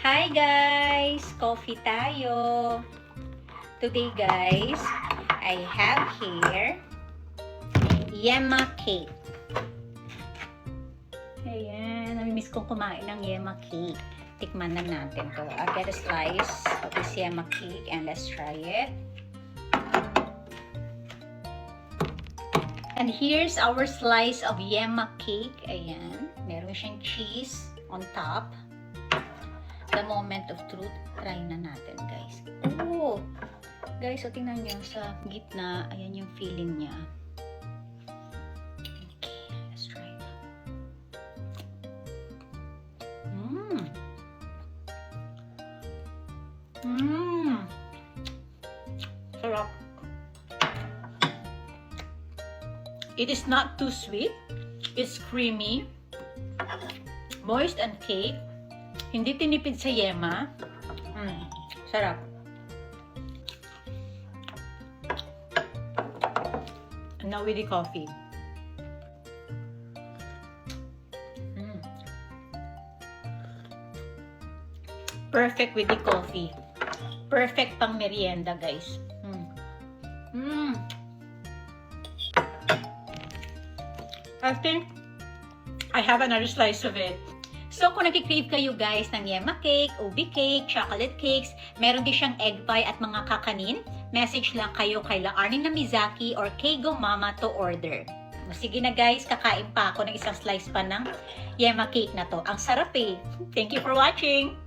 Hi guys! Coffee tayo! Today guys, I have here Yema cake. Ayan, namimiss kong kumain ng Yema cake. Tikman na natin to. I'll get a slice of this Yema cake and let's try it. And here's our slice of Yema cake. Ayan, meron siyang cheese on top. The moment of truth, try na natin guys. Oh! Guys, so tingnan nyo sa gitna, ayan yung feeling niya. Okay, let's try it. Sarap. It is not too sweet. It's creamy, moist and cake. Hindi tinipid sa yema. Sarap. And now with the coffee. Perfect with the coffee. Perfect pang merienda, guys. I think I have another slice of it. So, kung nag-crave kayo guys ng Yema cake, ubi cake, chocolate cakes, meron din siyang egg pie at mga kakanin, message lang kayo kay La Arnie Namizaki or Keigo Mama to order. Sige na guys, kakain pa ako ng isang slice pa ng Yema cake na to. Ang sarap eh. Thank you for watching!